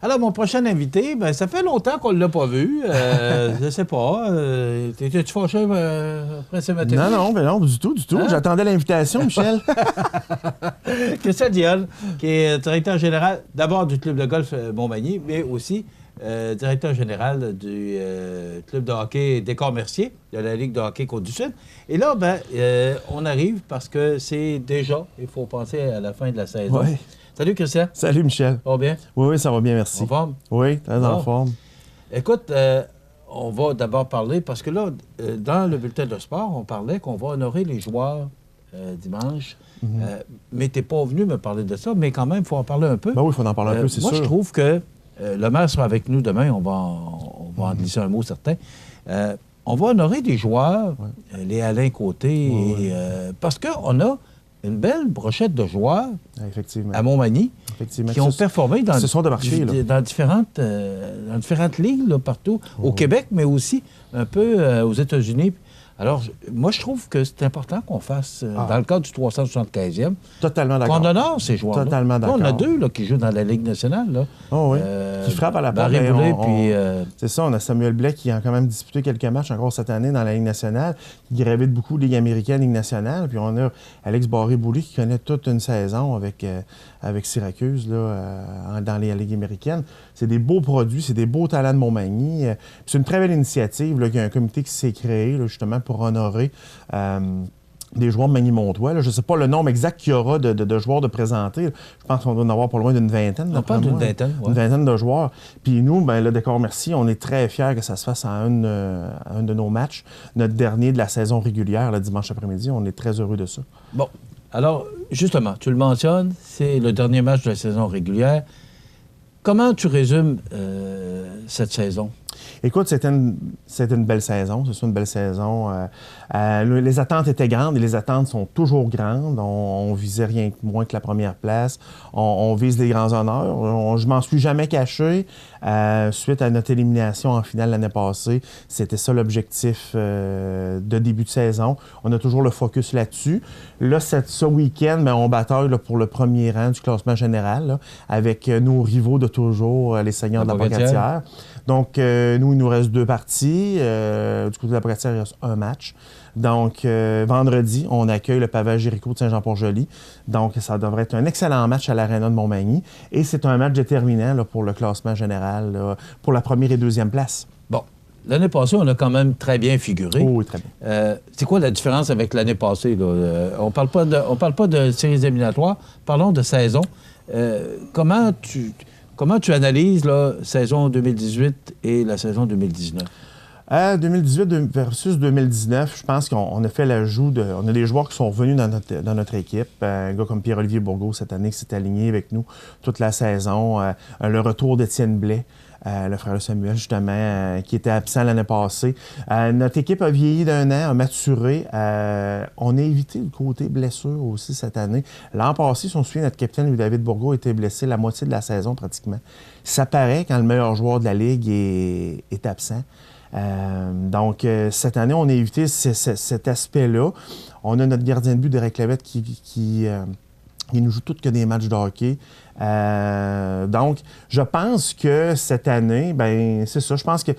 Alors, mon prochain invité, ben, ça fait longtemps qu'on ne l'a pas vu. Je ne sais pas. T'étais-tu fâché après ce matin? Non, du tout. Hein? J'attendais l'invitation, Michel. Christian Dionne, qui est directeur général d'abord du club de golf Montmagny, mais aussi directeur général du club de hockey Décor-Mercier, de la Ligue de hockey Côte-du-Sud. Et là, on arrive parce que c'est déjà, il faut penser à la fin de la saison. Oui. Salut, Christian. Salut, Michel. Ça va bien? Oui, ça va bien, merci. En forme? Oui, très en forme. Écoute, on va d'abord parler, parce que là, dans le bulletin de sport, on parlait qu'on va honorer les joueurs dimanche. Mais tu n'es pas venu me parler de ça, mais quand même, il faut en parler un peu. Ben oui, il faut en parler un peu, c'est sûr. Moi, je trouve que le maire sera avec nous demain. On va en glisser un mot certain. On va honorer des joueurs, les Alain Côté, parce qu'on a une belle brochette de joueurs à Montmagny qui ont performé dans différentes ligues là, partout, au Québec, mais aussi un peu aux États-Unis. Alors, moi, je trouve que c'est important qu'on fasse, dans le cadre du 375e, totalement d'accord. qu'on honore ces joueurs-là. Totalement d'accord. Là, on a deux là, qui jouent dans la Ligue nationale. Là. Qui frappent à la porte. C'est ça, on a Samuel Blais qui a quand même disputé quelques matchs encore cette année dans la Ligue nationale, qui gravite beaucoup Ligue américaine, Ligue nationale. Puis on a Alex Barré-Boulay qui connaît toute une saison avec Syracuse là, dans les Ligues américaines. C'est des beaux produits, c'est des beaux talents de Montmagny. C'est une très belle initiative. Là, il y a un comité qui s'est créé là, justement pour honorer des joueurs de Magny-Montois. Je ne sais pas le nombre exact qu'il y aura de joueurs de présenter. Je pense qu'on doit en avoir pas loin d'une vingtaine. On parle d'une vingtaine, oui. Une vingtaine de joueurs. Puis nous, le Décor-Mercier, on est très fiers que ça se fasse à un de nos matchs. Notre dernier de la saison régulière, le dimanche après-midi. On est très heureux de ça. Bon. Alors, justement, tu le mentionnes, c'est le dernier match de la saison régulière. Comment tu résumes cette saison? Écoute, c'était une belle saison. C'est une belle saison. Les attentes étaient grandes et les attentes sont toujours grandes. On visait rien que moins que la première place. On vise les grands honneurs. Je m'en suis jamais caché. Suite à notre élimination en finale l'année passée, c'était ça l'objectif de début de saison. On a toujours le focus là-dessus. Là, ce week-end, on bataille là, pour le premier rang du classement général là, avec nos rivaux de toujours, les Seigneurs de la Pocatière. Donc, nous, il nous reste 2 parties. Du côté de la Pocatière, il reste un match. Donc, vendredi, on accueille le Pavage Jéricho de Saint-Jean-Port-Joli. Donc, ça devrait être un excellent match à l'Aréna de Montmagny. Et c'est un match déterminant là, pour le classement général, là, pour la première et deuxième place. Bon. L'année passée, on a quand même très bien figuré. Oui, très bien. C'est quoi la différence avec l'année passée? Là? On parle pas de séries éliminatoires, parlons de saison. Comment tu analyses la saison 2018 et la saison 2019? 2018 versus 2019, je pense qu'on a fait l'ajout de... On a des joueurs qui sont revenus dans notre équipe. Un gars comme Pierre-Olivier Bourgault, cette année, qui s'est aligné avec nous toute la saison. Le retour d'Étienne Blais, le frère de Samuel, justement, qui était absent l'année passée. Notre équipe a vieilli d'un an, a maturé. On a évité le côté blessure aussi cette année. L'an passé, si on se souvient, notre capitaine, Louis-David Bourgault, était blessé la moitié de la saison, pratiquement. Ça paraît quand le meilleur joueur de la Ligue est absent. Donc, cette année, on a évité cet aspect-là. On a notre gardien de but, Derek Levette, qui nous joue toutes que des matchs de hockey. Donc, je pense que cette année, c'est ça. Je pense que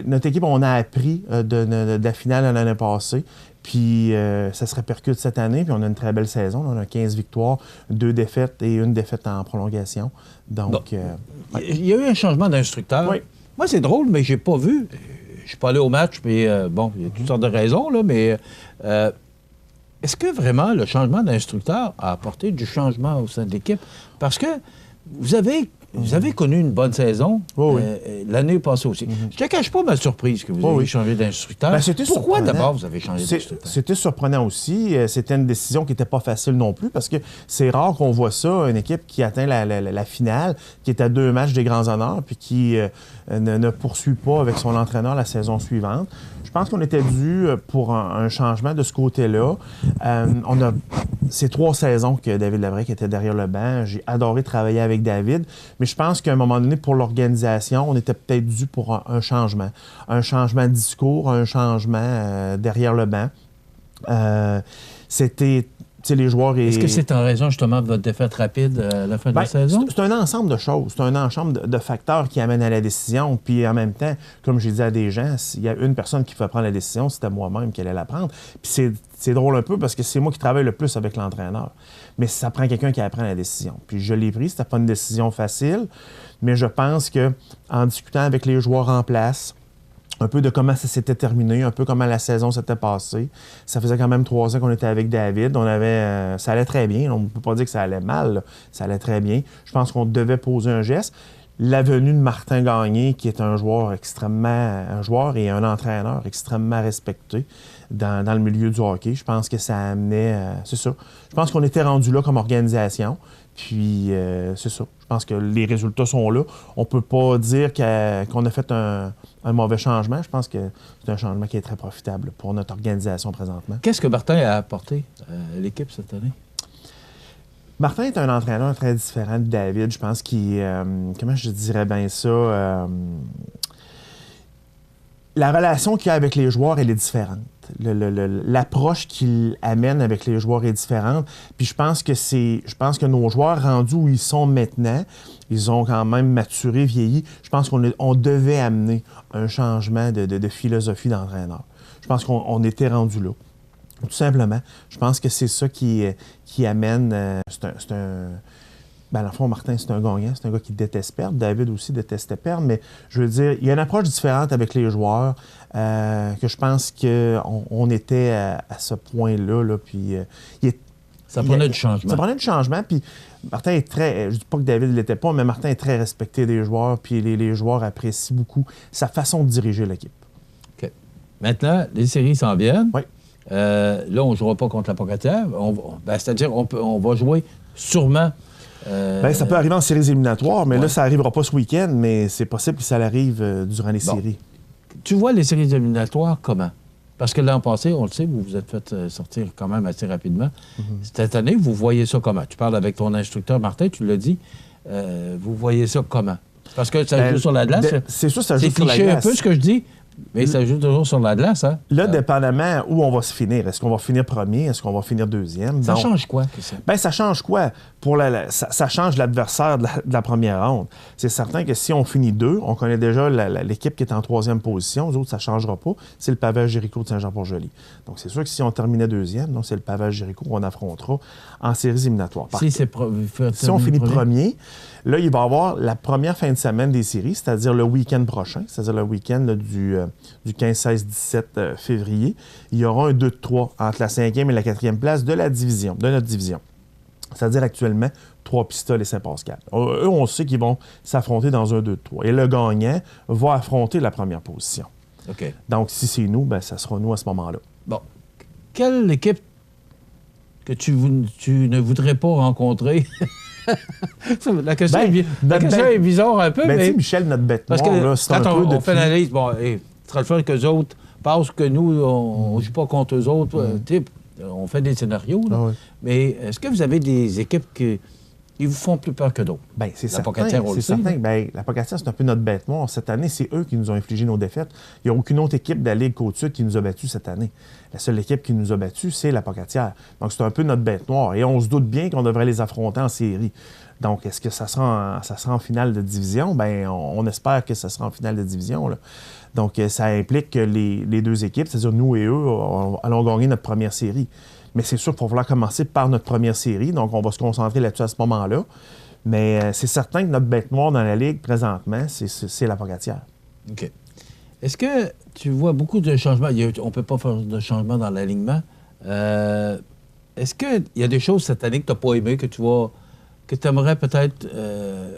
notre équipe, on a appris de la finale de l'année passée. Puis, ça se répercute cette année. Puis, on a une très belle saison. On a 15 victoires, 2 défaites et 1 défaite en prolongation. Donc, il y a eu un changement d'instructeur. Oui. Moi, c'est drôle, mais j'ai pas vu. Je suis pas allé au match, mais bon, il y a toutes sortes de raisons, là, mais est-ce que vraiment le changement d'instructeur a apporté du changement au sein de l'équipe? Parce que vous avez connu une bonne saison l'année passée aussi. Je te cache pas ma surprise que vous ayez changé d'instructeur. Pourquoi d'abord vous avez changé d'instructeur? C'était surprenant aussi. C'était une décision qui n'était pas facile non plus parce que c'est rare qu'on voit ça, une équipe qui atteint la finale, qui est à 2 matchs des grands honneurs puis qui ne poursuit pas avec son entraîneur la saison suivante. Je pense qu'on était dû pour un changement de ce côté-là. C'est 3 saisons que David Labrec était derrière le banc. J'ai adoré travailler avec David, mais je pense qu'à un moment donné, pour l'organisation, on était peut-être dû pour un changement. Un changement de discours, un changement derrière le banc. C'était les joueurs... Est-ce que c'est en raison, justement, de votre défaite rapide à la fin de la saison? C'est un ensemble de choses. C'est un ensemble de facteurs qui amènent à la décision. Puis en même temps, comme j'ai dit à des gens, s'il y a une personne qui fait prendre la décision, c'était moi-même qui allait la prendre. Puis c'est drôle un peu parce que c'est moi qui travaille le plus avec l'entraîneur. Mais ça prend quelqu'un qui apprend la décision. Puis je l'ai pris. C'était pas une décision facile, mais je pense qu'en discutant avec les joueurs en place, un peu de comment ça s'était terminé, un peu comment la saison s'était passée. Ça faisait quand même 3 ans qu'on était avec David. Ça allait très bien. On ne peut pas dire que ça allait mal. Là. Ça allait très bien. Je pense qu'on devait poser un geste. La venue de Martin Gagné, qui est un joueur et un entraîneur extrêmement respecté dans le milieu du hockey, je pense que ça amenait... c'est ça. Je pense qu'on était rendu là comme organisation. Puis, c'est ça. Je pense que les résultats sont là. On ne peut pas dire qu'on a fait un mauvais changement. Je pense que c'est un changement qui est très profitable pour notre organisation présentement. Qu'est-ce que Martin a apporté à l'équipe cette année? Martin est un entraîneur très différent de David. Je pense qu'il... comment je dirais bien ça? La relation qu'il a avec les joueurs, elle est différente. L'approche qu'il amène avec les joueurs est différente. Puis je pense que nos joueurs rendus où ils sont maintenant, ils ont quand même maturé, vieilli. Je pense qu'on devait amener un changement de philosophie d'entraîneur. Je pense qu'on était rendu là. Tout simplement. Je pense que c'est ça qui amène... dans le fond, Martin, c'est un gagnant. C'est un gars qui déteste perdre. David aussi détestait perdre. Mais je veux dire, il y a une approche différente avec les joueurs que je pense qu'on était à ce point-là. Là, puis, ça prenait du changement. Ça prenait du changement. Puis Martin est très... Je dis pas que David ne l'était pas, mais Martin est très respecté des joueurs. Puis les joueurs apprécient beaucoup sa façon de diriger l'équipe. OK. Maintenant, les séries s'en viennent. Oui. Là, on ne jouera pas contre la Pocatière. C'est-à-dire on va jouer sûrement... ça peut arriver en séries éliminatoires, mais là, ça n'arrivera pas ce week-end, mais c'est possible que ça arrive durant les séries. Tu vois les séries éliminatoires comment? Parce que l'an passé, on le sait, vous vous êtes fait sortir quand même assez rapidement. Cette année, vous voyez ça comment? Tu parles avec ton instructeur, Martin, tu l'as dit. Vous voyez ça comment? Parce que ça joue sur la glace. C'est sûr, ça joue sur la glace. C'est cliché un peu ce que je dis. Mais ça joue toujours sur la glace, hein? Là, dépendamment où on va se finir. Est-ce qu'on va finir premier? Est-ce qu'on va finir deuxième? Ça change quoi, ça? Ça change quoi? Ça change l'adversaire de la première ronde. C'est certain que si on finit 2, on connaît déjà l'équipe qui est en 3e position. Aux autres, ça ne changera pas. C'est le Pavage Jéricho de Saint-Jean-Port-Joli. Donc, c'est sûr que si on terminait 2e, c'est le Pavage Jéricho qu'on affrontera en séries éliminatoires. Si on finit premier, là, il va y avoir la première fin de semaine des séries, c'est-à-dire le week-end prochain, c'est-à-dire le week-end du 15, 16, 17 février. Il y aura un 2-3 entre la 5e et la 4e place de notre division. C'est-à-dire actuellement 3 Pistoles et Saint-Pascal. Eux, on sait qu'ils vont s'affronter dans un 2-3. Et le gagnant va affronter la première position. OK. Donc, si c'est nous, ça sera nous à ce moment-là. Bon. Quelle équipe que tu ne voudrais pas rencontrer? La question est bizarre un peu, mais... Michel, notre bête noire, parce que là, c'est un quand peu on fait l'analyse, bon, ce sera le fun qu'eux autres pensent que nous, on ne joue pas contre eux autres. On fait des scénarios, là. Ah oui. Mais est-ce que vous avez des équipes qui vous font plus peur que d'autres? Bien, c'est certain. Pocatière, on le sait. La Pocatière, c'est un peu notre bête noire. Cette année, c'est eux qui nous ont infligé nos défaites. Il n'y a aucune autre équipe de la Ligue Côte-Sud qui nous a battus cette année. La seule équipe qui nous a battus, c'est la Pocatière. Donc, c'est un peu notre bête noire. Et on se doute bien qu'on devrait les affronter en série. Donc, est-ce que ça sera en finale de division? Bien, on espère que ça sera en finale de division, là. Donc, ça implique que les deux équipes, c'est-à-dire nous et eux, allons gagner notre première série. Mais c'est sûr qu'il va falloir commencer par notre première série. Donc, on va se concentrer là-dessus à ce moment-là. Mais c'est certain que notre bête noire dans la Ligue, présentement, c'est la Pocatière. OK. Est-ce que tu vois beaucoup de changements? On ne peut pas faire de changements dans l'alignement. Est-ce qu'il y a des choses cette année que tu n'as pas aimées, que tu aimerais peut-être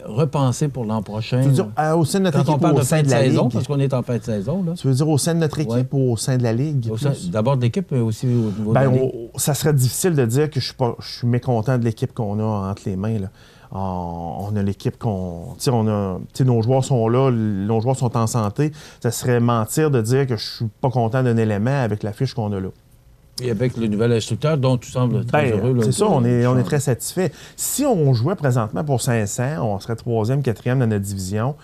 repenser pour l'an prochain? Tu veux dire au sein de notre équipe ou au sein de la Ligue? Parce qu'on est en fin de saison. Là. Tu veux dire au sein de notre équipe ou au sein de la Ligue? D'abord de l'équipe, mais aussi au niveau de la Ligue. Ça serait difficile de dire que je suis mécontent de l'équipe qu'on a entre les mains. Là. On a l'équipe nos joueurs sont là, nos joueurs sont en santé. Ça serait mentir de dire que je suis pas content d'un élément avec la fiche qu'on a là. Et avec le nouvel instructeur, dont tu sembles très heureux. Là, c'est ça, on est très satisfait. Si on jouait présentement pour 500, on serait 3e, 4e dans notre division.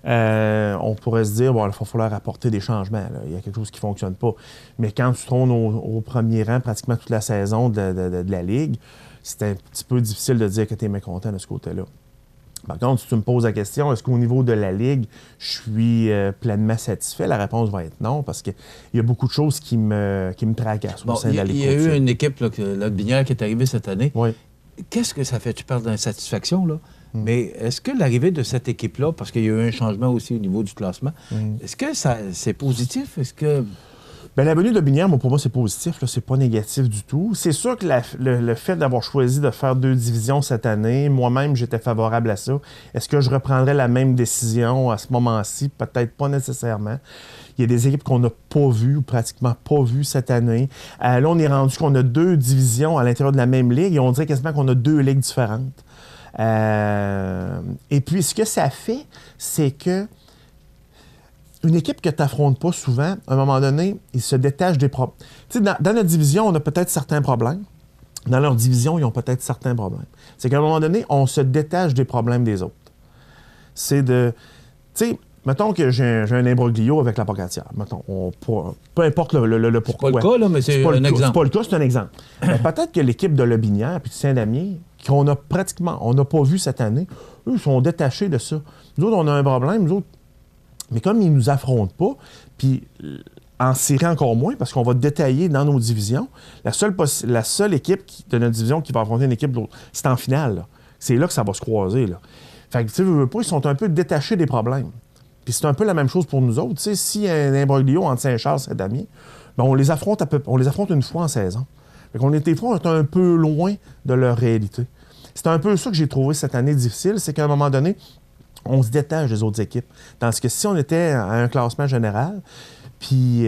on pourrait se dire, bon, il va falloir apporter des changements. Là. Il y a quelque chose qui ne fonctionne pas. Mais quand tu trônes au premier rang pratiquement toute la saison de la Ligue, c'est un petit peu difficile de dire que tu es mécontent de ce côté-là. Par contre, si tu me poses la question, est-ce qu'au niveau de la Ligue, je suis pleinement satisfait? La réponse va être non, parce qu'il y a beaucoup de choses qui me tracassent au sein de la Ligue. Il y a eu une équipe, la Binière, qui est arrivée cette année. Oui. Qu'est-ce que ça fait? Tu parles d'insatisfaction, là. Mais est-ce que l'arrivée de cette équipe-là, parce qu'il y a eu un changement aussi au niveau du classement, est-ce que c'est positif? Est-ce que... Bien, la venue de Binière, pour moi, c'est positif. C'est pas négatif du tout. C'est sûr que le fait d'avoir choisi de faire 2 divisions cette année, moi-même, j'étais favorable à ça. Est-ce que je reprendrais la même décision à ce moment-ci? Peut-être pas nécessairement. Il y a des équipes qu'on n'a pas vues, ou pratiquement pas vues cette année. Là, on est rendu qu'on a 2 divisions à l'intérieur de la même ligue et on dirait quasiment qu'on a 2 ligues différentes. Et puis, ce que ça fait, c'est que une équipe que tu n'affrontes pas souvent, à un moment donné, ils se détachent des problèmes. Tu sais, dans notre division, on a peut-être certains problèmes. Dans leur division, ils ont peut-être certains problèmes. C'est qu'à un moment donné, on se détache des problèmes des autres. C'est de... Tu sais, mettons que j'ai un imbroglio avec la Pocatière. Mettons, peu importe le pourquoi. C'est pas le cas, là, mais c'est un exemple. C'est pas le cas, c'est un exemple. Mais peut-être que l'équipe de Lobinière puis de Saint-Damien, qu'on a pratiquement... On n'a pas vu cette année, eux sont détachés de ça. Nous autres, on a un problème, nous autres... Mais comme ils ne nous affrontent pas, puis en série encore moins, parce qu'on va détailler dans nos divisions, la seule équipe de notre division qui va affronter une équipe de l'autre, c'est en finale. Là. C'est là que ça va se croiser. Là. Fait que, tu sais, veux pas, ils sont un peu détachés des problèmes. Puis c'est un peu la même chose pour nous autres. Tu sais, s'il y a un imbroglio entre Saint-Charles et Saint-Damien, bien, on les affronte une fois en saison. Fait qu'on est des fois, on est un peu loin de leur réalité. C'est un peu ça que j'ai trouvé cette année difficile, c'est qu'à un moment donné, on se détache des autres équipes. Tandis que si on était à un classement général, puis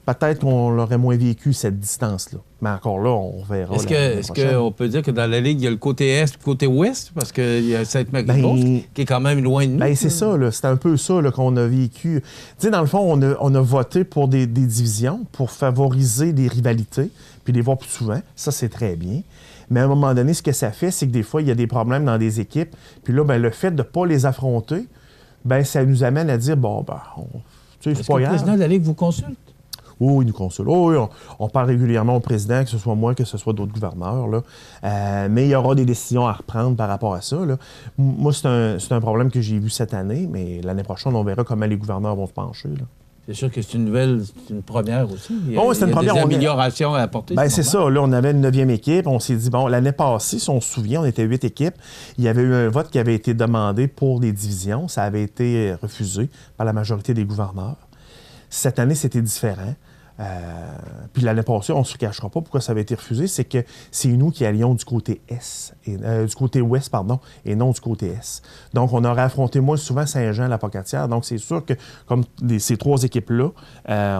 peut-être qu'on l'aurait moins vécu, cette distance-là. Mais encore là, on verra. Est-ce qu'on peut dire que dans la Ligue, il y a le côté Est et le côté Ouest? Parce qu'il y a Sainte-Marie-de-Beauce qui est quand même loin de nous. Bien, c'est ça. Là. C'est un peu ça là, qu'on a vécu. Tu sais, dans le fond, on a voté pour des divisions pour favoriser des rivalités, puis les voir plus souvent. Ça, c'est très bien. Mais à un moment donné, ce que ça fait, c'est que des fois, il y a des problèmes dans des équipes. Puis là, bien, le fait de ne pas les affronter, bien, ça nous amène à dire, bon, ben, tu sais, c'est pas grave. Est-ce que le président de la Ligue vous consulte? Oui, il nous consulte. Oui, on parle régulièrement au président, que ce soit moi, que ce soit d'autres gouverneurs. Là. Mais il y aura des décisions à reprendre par rapport à ça. Là. Moi, c'est un problème que j'ai vu cette année, mais l'année prochaine, on verra comment les gouverneurs vont se pencher. Là. C'est sûr que c'est une première aussi. Il y a, c'est une première. Des améliorations à apporter. Bien, c'est ça. Là, on avait une 9e équipe. On s'est dit, bon, l'année passée, si on se souvient, on était 8 équipes. Il y avait eu un vote qui avait été demandé pour des divisions. Ça avait été refusé par la majorité des gouverneurs. Cette année, c'était différent. Puis l'année passée, on ne se cachera pas pourquoi ça avait été refusé, c'est que c'est nous qui allions du côté du côté ouest, et non du côté est. Donc, on aurait affronté moins souvent Saint-Jean, la Pocatière. Donc, c'est sûr que, comme ces 3 équipes-là,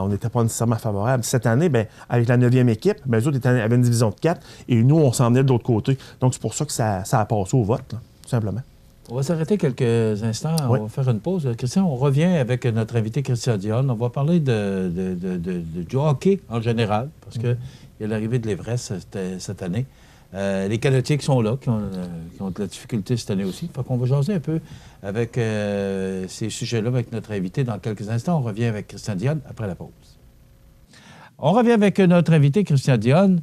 on n'était pas nécessairement favorables. Cette année, bien, avec la 9e équipe, bien, eux autres avaient une division de 4, et nous, on s'en venait de l'autre côté. Donc, c'est pour ça que ça a passé au vote, là, tout simplement. On va s'arrêter quelques instants. Oui. On va faire une pause. Christian, on revient avec notre invité Christian Dionne. On va parler du hockey en général, parce qu'il y a l'arrivée de l'Everest cette année. Les Canadiens qui sont là, qui ont de la difficulté cette année aussi. Fait qu'on va jaser un peu avec ces sujets-là avec notre invité dans quelques instants. On revient avec Christian Dionne après la pause. On revient avec notre invité Christian Dionne.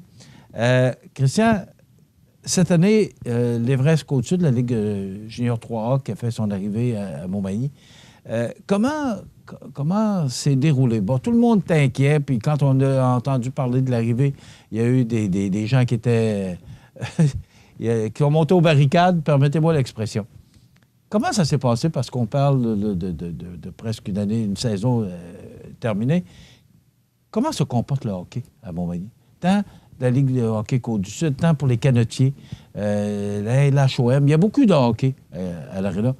Christian, cette année, l'Everest Côte-Sud, la Ligue Junior 3A qui a fait son arrivée à Montmagny, comment s'est déroulé? Bon, tout le monde était inquiet, puis quand on a entendu parler de l'arrivée, il y a eu des gens qui étaient... qui ont monté aux barricades, permettez-moi l'expression. Comment ça s'est passé? Parce qu'on parle de presque une année, une saison terminée. Comment se comporte le hockey à Montmagny? Tant la Ligue de hockey Côte-du-Sud, tant pour les canotiers, la LHOM. Il y a beaucoup de hockey à l'Arena.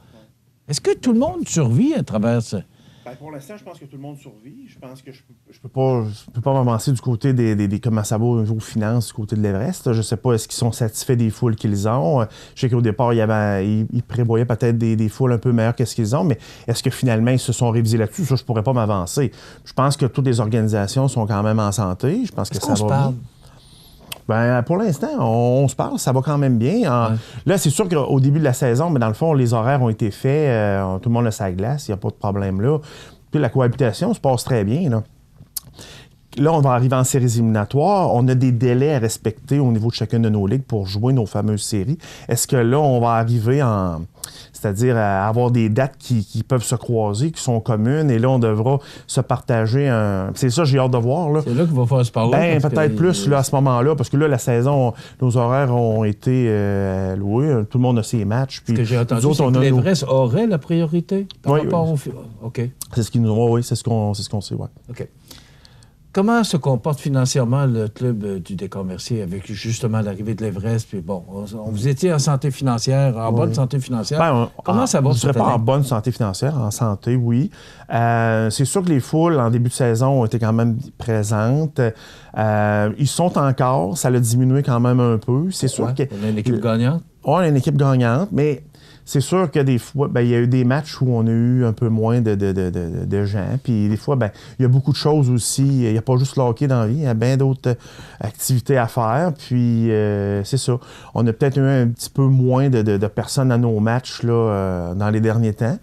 Est-ce que tout le monde survit à travers ça? Bien, pour l'instant, je pense que tout le monde survit. Je pense que je peux pas m'avancer du côté des comment ça va au niveau finances, du côté de l'Everest. Je ne sais pas, est-ce qu'ils sont satisfaits des foules qu'ils ont? Je sais qu'au départ, ils prévoyaient peut-être des foules un peu meilleures que ce qu'ils ont, mais est-ce que finalement, ils se sont révisés là-dessus? Ça, je ne pourrais pas m'avancer. Je pense que toutes les organisations sont quand même en santé. Je pense que ça va bien. Ben, pour l'instant, on se parle, ça va quand même bien. Là, c'est sûr qu'au début de la saison, mais dans le fond, les horaires ont été faits, tout le monde a sa glace, il n'y a pas de problème là. Puis la cohabitation se passe très bien, là. Là, on va arriver en séries éliminatoires. On a des délais à respecter au niveau de chacune de nos ligues pour jouer nos fameuses séries. Est-ce que là, on va arriver c'est-à-dire à avoir des dates qui peuvent se croiser, qui sont communes, et là, on devra se partager un... C'est ça, j'ai hâte de voir, là. C'est là qu'il va falloir se parler. Ben, peut-être plus, là, à ce moment-là, parce que là, la saison, nos horaires ont été loués. Tout le monde a ses matchs. Ce que j'ai entendu, c'est que l'Everest aurait la priorité par rapport au... OK. C'est ce qu'ils nous ont... Oui, c'est ce qu'on sait, oui. OK. Comment se comporte financièrement le club du Décor Mercier avec justement l'arrivée de l'Everest? Puis bon, vous étiez en santé financière, en bonne santé financière. Ben, comment ça va? Je ne dirais pas en bonne santé financière, en santé, oui. C'est sûr que les foules, en début de saison, ont été quand même présentes. Ils sont encore, ça l'a diminué quand même un peu. C'est sûr que... On a une équipe gagnante? Oui, on a une équipe gagnante, mais... C'est sûr que des fois, il y a eu des matchs où on a eu un peu moins de gens. Puis des fois, il y a beaucoup de choses aussi. Il n'y a pas juste le hockey dans la vie, il y a bien d'autres activités à faire. Puis c'est ça. On a peut-être eu un petit peu moins de personnes à nos matchs là, dans les derniers temps.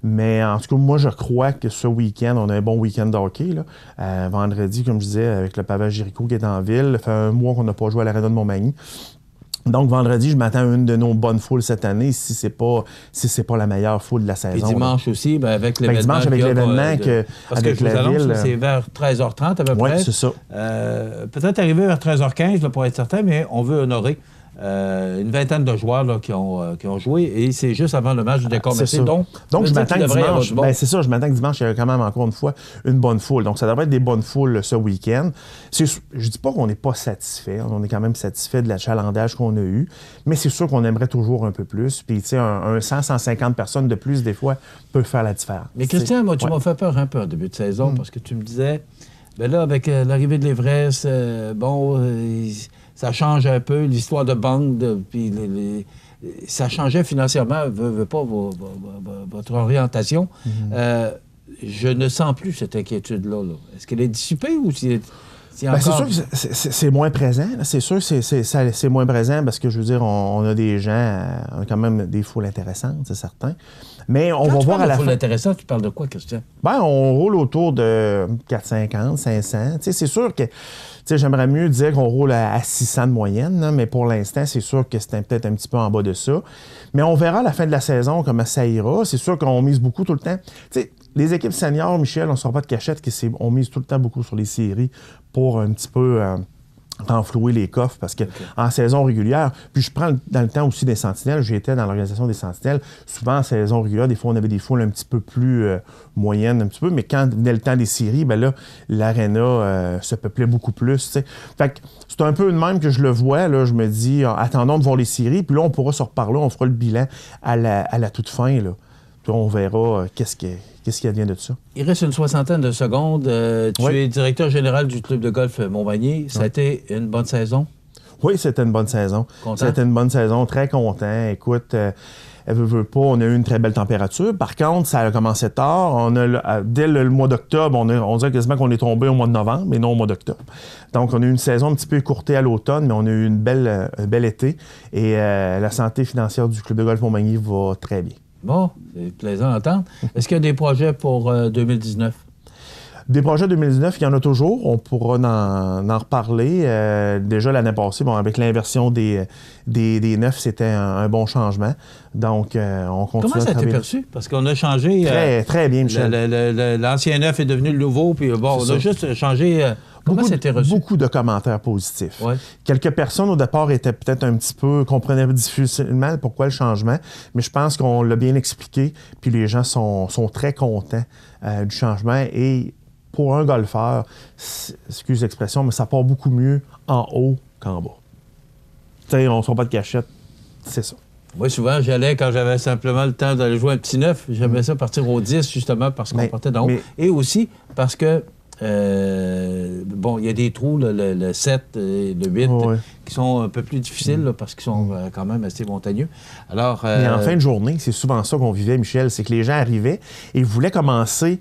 Mais en tout cas, moi, je crois que ce week-end, on a un bon week-end de hockey. Là. Vendredi, comme je disais, avec le Pavage Jéricho qui est en ville. Ça fait un mois qu'on n'a pas joué à l'Arena de Montmagny. Donc, vendredi, je m'attends à une de nos bonnes foules cette année, si c'est pas la meilleure foule de la saison. Et dimanche aussi, avec l'événement. Dimanche, avec l'événement parce que je vous annonce, c'est vers 13h30 à peu près. Oui, c'est ça. Peut-être arriver vers 13h15, là, pour être certain, mais on veut honorer une vingtaine de joueurs là, qui ont joué, et c'est juste avant le match du Décor Mercier. Donc je m'attends que dimanche, c'est ça, je m'attends que dimanche, il y a quand même encore une fois une bonne foule. Donc, ça devrait être des bonnes foules ce week-end. Je dis pas qu'on n'est pas satisfait. On est quand même satisfait de l'achalandage qu'on a eu, mais c'est sûr qu'on aimerait toujours un peu plus. Puis, tu sais, un 100-150 personnes de plus, des fois, peut faire la différence. Mais Christian, moi, tu m'as fait peur un peu en début de saison, parce que tu me disais, bien là, avec l'arrivée de l'Everest, ça change un peu l'histoire de banque, puis ça changeait financièrement, veut pas votre orientation. Je ne sens plus cette inquiétude-là. Là. Est-ce qu'elle est dissipée ou c'est encore... C'est sûr que c'est moins présent. Là. C'est sûr que c'est moins présent parce que, je veux dire, on a des gens, on a quand même des foules intéressantes, c'est certain. Mais on va voir à la fin. Intéressant, tu parles de quoi, Christian? On roule autour de 450, 500. C'est sûr que j'aimerais mieux dire qu'on roule à 600 de moyenne, là, mais pour l'instant, c'est sûr que c'est peut-être un petit peu en bas de ça. Mais on verra à la fin de la saison comment ça ira. C'est sûr qu'on mise beaucoup tout le temps. Les équipes seniors, Michel, on ne sort pas de cachette qu'on mise tout le temps beaucoup sur les séries pour un petit peu... renflouer les coffres parce que en saison régulière, puis je prends dans le temps aussi des sentinelles, j'étais dans l'organisation des sentinelles, souvent en saison régulière, des fois on avait des foules un petit peu plus moyennes, un petit peu, mais quand venait le temps des séries, ben là, l'aréna se peuplait beaucoup plus, t'sais. Fait que c'est un peu de même que je le vois, là, je me dis, attendons de voir les séries, puis là, on pourra se reparler, on fera le bilan à la toute fin, là. Puis on verra qu'est-ce qui advient de ça. Il reste une soixantaine de secondes. Tu es directeur général du club de golf Montmagny. Ça a été une bonne saison? Oui, c'était une bonne saison. Content? C'était une bonne saison, très content. Écoute, elle veut pas, on a eu une très belle température. Par contre, ça a commencé tard. Dès le mois d'octobre, on dirait quasiment qu'on est tombé au mois de novembre, mais non au mois d'octobre. Donc, on a eu une saison un petit peu écourtée à l'automne, mais on a eu un bel été. Et la santé financière du club de golf Montmagny va très bien. Bon, c'est plaisant à entendre. Est-ce qu'il y a des projets pour 2019? Des projets 2019, il y en a toujours. On pourra en reparler. Déjà, l'année passée, avec l'inversion des neufs, c'était un bon changement. Donc, on continue. Comment ça a été perçu? Parce qu'on a changé... Très bien, Michel. L'ancien neuf est devenu le nouveau, puis bon, on a juste changé... Comment ça a été reçu? Beaucoup de commentaires positifs. Ouais. Quelques personnes, au départ, étaient peut-être un petit peu... comprenaient difficilement pourquoi le changement, mais je pense qu'on l'a bien expliqué, puis les gens sont très contents du changement. Et pour un golfeur, excuse l'expression, mais ça part beaucoup mieux en haut qu'en bas. Tu sais, on ne sort pas de cachette, c'est ça. Moi, souvent, j'allais, quand j'avais simplement le temps d'aller jouer un petit neuf, j'aimais ça partir au 10, justement, parce qu'on partait d'en haut. Et aussi parce que il y a des trous, le 7 et le 8, qui sont un peu plus difficiles là, parce qu'ils sont quand même assez montagneux. Alors, mais en fin de journée, c'est souvent ça qu'on vivait, Michel, c'est que les gens arrivaient et voulaient commencer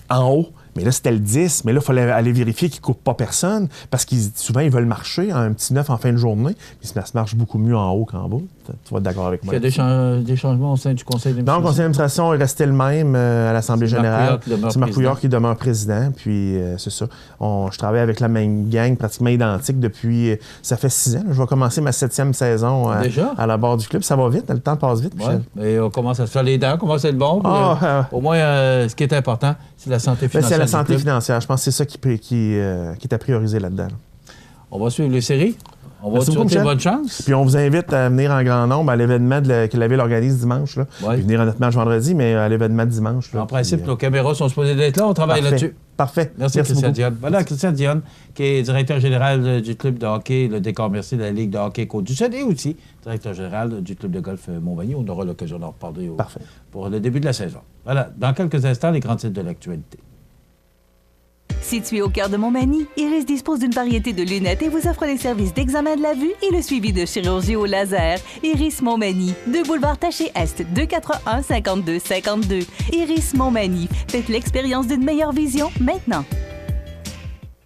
en haut, Mais là, c'était le 10. Mais là, il fallait aller vérifier qu'ils ne coupent pas personne parce qu'ils souvent, ils veulent marcher un petit 9 en fin de journée. Puis ça se marche beaucoup mieux en haut qu'en bas. Tu vas être d'accord avec moi. Il y a des changements au sein du conseil d'administration? Non, le conseil d'administration est resté le même à l'Assemblée générale. C'est Marc Couillard qui demeure président. Puis c'est ça. Je travaille avec la même gang pratiquement identique depuis... ça fait 6 ans. Je vais commencer ma 7e saison à la barre du club. Ça va vite. Le temps passe vite, Michel. Et on commence à se faire les dents, on commence à être bon. Au moins, ce qui est important, c'est la santé financière. C'est la santé financière. Je pense que c'est ça qui est à prioriser là-dedans. On va suivre les séries. On va vous souhaiter bonne chance. Puis on vous invite à venir en grand nombre à l'événement que la Ville organise dimanche. Là. Puis venir à notre match vendredi, mais à l'événement dimanche. Là, en principe, nos caméras sont supposées d'être là. On travaille là-dessus. Parfait. Merci Christian Dionne. Voilà, Christian Dionne, qui est directeur général du club de hockey, le décor merci de la Ligue de hockey Côte-du-Sud, et aussi directeur général du club de golf Montmagny. On aura l'occasion d'en reparler pour le début de la saison. Voilà, dans quelques instants, les grands titres de l'actualité. Situé au cœur de Montmagny, Iris dispose d'une variété de lunettes et vous offre les services d'examen de la vue et le suivi de chirurgie au laser. Iris Montmagny, 2 boulevard Taché-Est, 241-5252. Iris Montmagny, faites l'expérience d'une meilleure vision maintenant.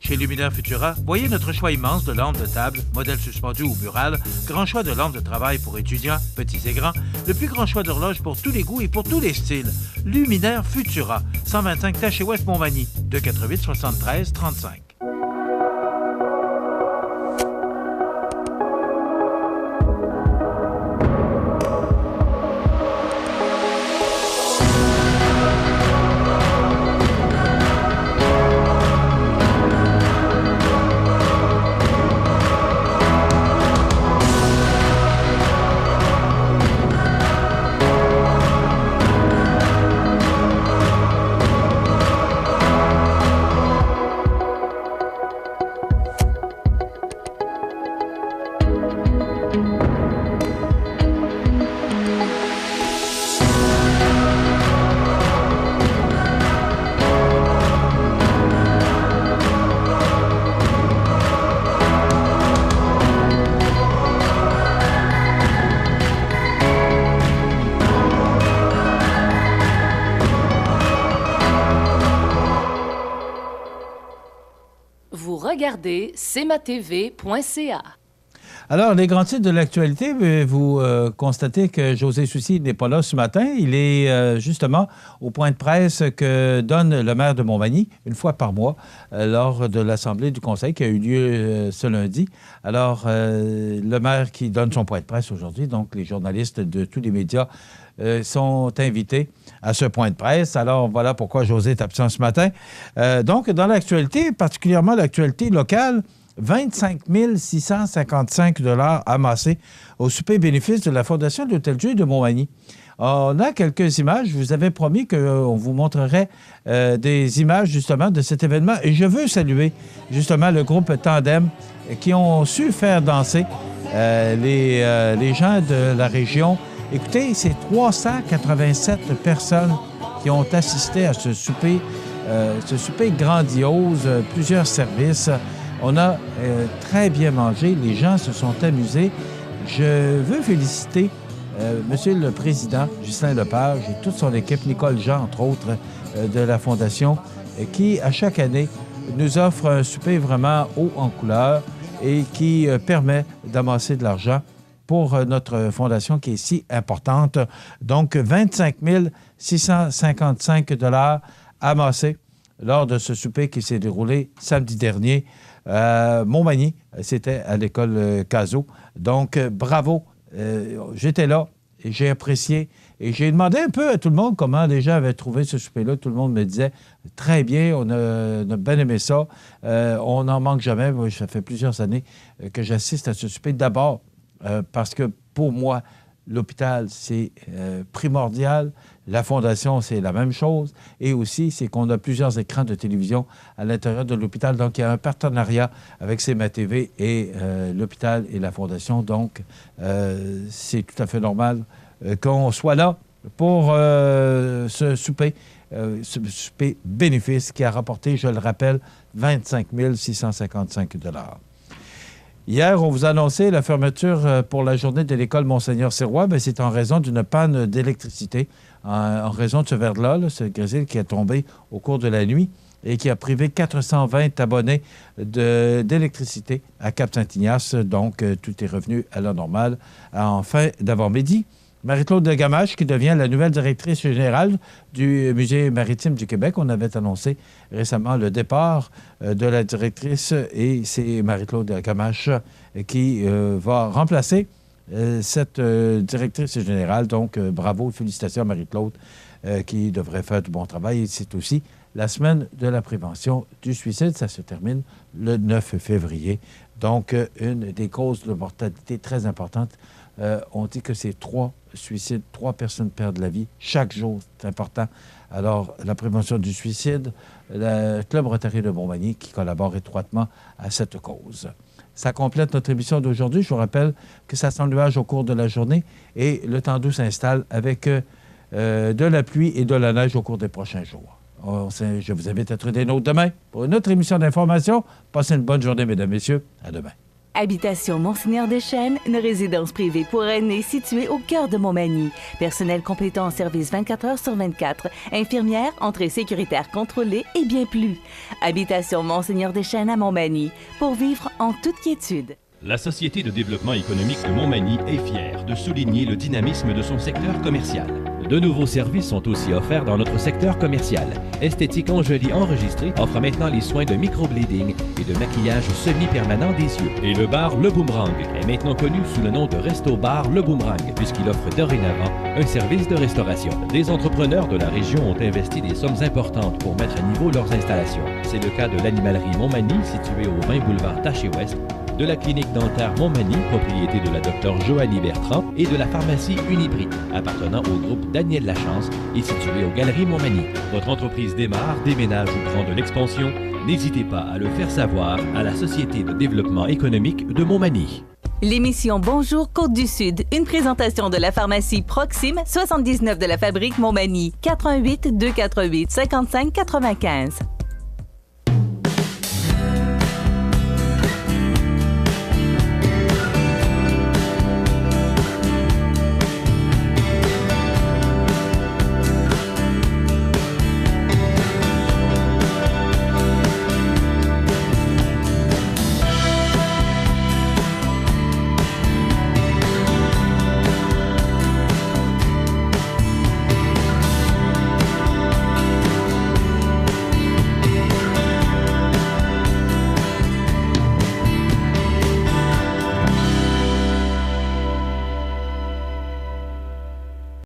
Chez Luminaire Futura, voyez notre choix immense de lampes de table, modèles suspendus ou murales, grand choix de lampes de travail pour étudiants, petits et grands, le plus grand choix d'horloges pour tous les goûts et pour tous les styles. Luminaire Futura, 125 Taché-Ouest Montmagny, 248 73 35. Regardez cmatv.ca. Alors, les grands titres de l'actualité, vous constatez que José Soucy n'est pas là ce matin. Il est justement au point de presse que donne le maire de Montmagny, une fois par mois, lors de l'Assemblée du Conseil qui a eu lieu ce lundi. Alors, le maire qui donne son point de presse aujourd'hui, donc les journalistes de tous les médias sont invités à ce point de presse. Alors, voilà pourquoi José est absent ce matin. Donc, dans l'actualité, particulièrement l'actualité locale, 25 655 $ amassés au souper bénéfice de la Fondation de l'Hôtel-Dieu de Montmagny. On a quelques images. Je vous avais promis qu'on vous montrerait des images, justement, de cet événement. Et je veux saluer, justement, le groupe Tandem qui ont su faire danser les gens de la région. Écoutez, c'est 387 personnes qui ont assisté à ce souper grandiose, plusieurs services. On a très bien mangé, les gens se sont amusés. Je veux féliciter Monsieur le Président, Justin Lepage, et toute son équipe, Nicole Jean, entre autres, de la Fondation, qui, à chaque année, nous offre un souper vraiment haut en couleur et qui permet d'amasser de l'argent pour notre fondation qui est si importante. Donc, 25 655 $ amassés lors de ce souper qui s'est déroulé samedi dernier à Montmagny. C'était à l'école Cazot. Donc, bravo. J'étais là et j'ai apprécié. Et j'ai demandé un peu à tout le monde comment les gens avaient trouvé ce souper-là. Tout le monde me disait très bien, on a bien aimé ça. On n'en manque jamais. Moi, ça fait plusieurs années que j'assiste à ce souper. D'abord, parce que pour moi, l'hôpital, c'est primordial. La Fondation, c'est la même chose. Et aussi, c'est qu'on a plusieurs écrans de télévision à l'intérieur de l'hôpital. Donc, il y a un partenariat avec CMA-TV et l'hôpital et la Fondation. Donc, c'est tout à fait normal qu'on soit là pour ce souper bénéfice qui a rapporté, je le rappelle, 25 655 $. Hier, on vous a annoncé la fermeture pour la journée de l'école Monseigneur-Sirois. Bien, c'est en raison d'une panne d'électricité, en raison de ce verglas, ce grésil qui est tombé au cours de la nuit. et qui a privé 420 abonnés d'électricité à Cap-Saint-Ignace. Donc, tout est revenu à la normale en fin d'avant-midi. Marie-Claude Gamache, qui devient la nouvelle directrice générale du Musée maritime du Québec. On avait annoncé récemment le départ de la directrice et c'est Marie-Claude Gamache qui va remplacer cette directrice générale. Donc, bravo, félicitations à Marie-Claude qui devrait faire du bon travail. Et c'est aussi la semaine de la prévention du suicide. Ça se termine le 9 février. Donc, une des causes de mortalité très importantes. On dit que c'est 3 suicides, 3 personnes perdent la vie chaque jour. C'est important. Alors, la prévention du suicide, le Club Rotary de Montmagny qui collabore étroitement à cette cause. Ça complète notre émission d'aujourd'hui. Je vous rappelle que ça sent le nuage au cours de la journée et le temps doux s'installe avec de la pluie et de la neige au cours des prochains jours. Je vous invite à être des nôtres demain pour une autre émission d'information. Passez une bonne journée, mesdames, messieurs. À demain. Habitation Monseigneur Deschênes, une résidence privée pour aînés située au cœur de Montmagny. Personnel complétant en service 24 heures sur 24. Infirmière, entrée sécuritaire contrôlée et bien plus. Habitation Monseigneur Deschênes à Montmagny, pour vivre en toute quiétude. La Société de développement économique de Montmagny est fière de souligner le dynamisme de son secteur commercial. De nouveaux services sont aussi offerts dans notre secteur commercial. Esthétique Angeli Enregistré offre maintenant les soins de microblading et de maquillage semi-permanent des yeux. Et le bar Le Boomerang est maintenant connu sous le nom de Resto Bar Le Boomerang, puisqu'il offre dorénavant un service de restauration. Des entrepreneurs de la région ont investi des sommes importantes pour mettre à niveau leurs installations. C'est le cas de l'animalerie Montmagny, située au 20 boulevard Taché-Ouest, de la clinique dentaire Montmagny, propriété de la Dr Joannie Bertrand, et de la pharmacie Unibri, appartenant au groupe Daniel Lachance et située aux Galeries Montmagny. Votre entreprise démarre, déménage ou prend de l'expansion? N'hésitez pas à le faire savoir à la Société de développement économique de Montmagny. L'émission Bonjour Côte-du-Sud, une présentation de la pharmacie Proxime, 79 de la Fabrique Montmagny, 88 248 55 95.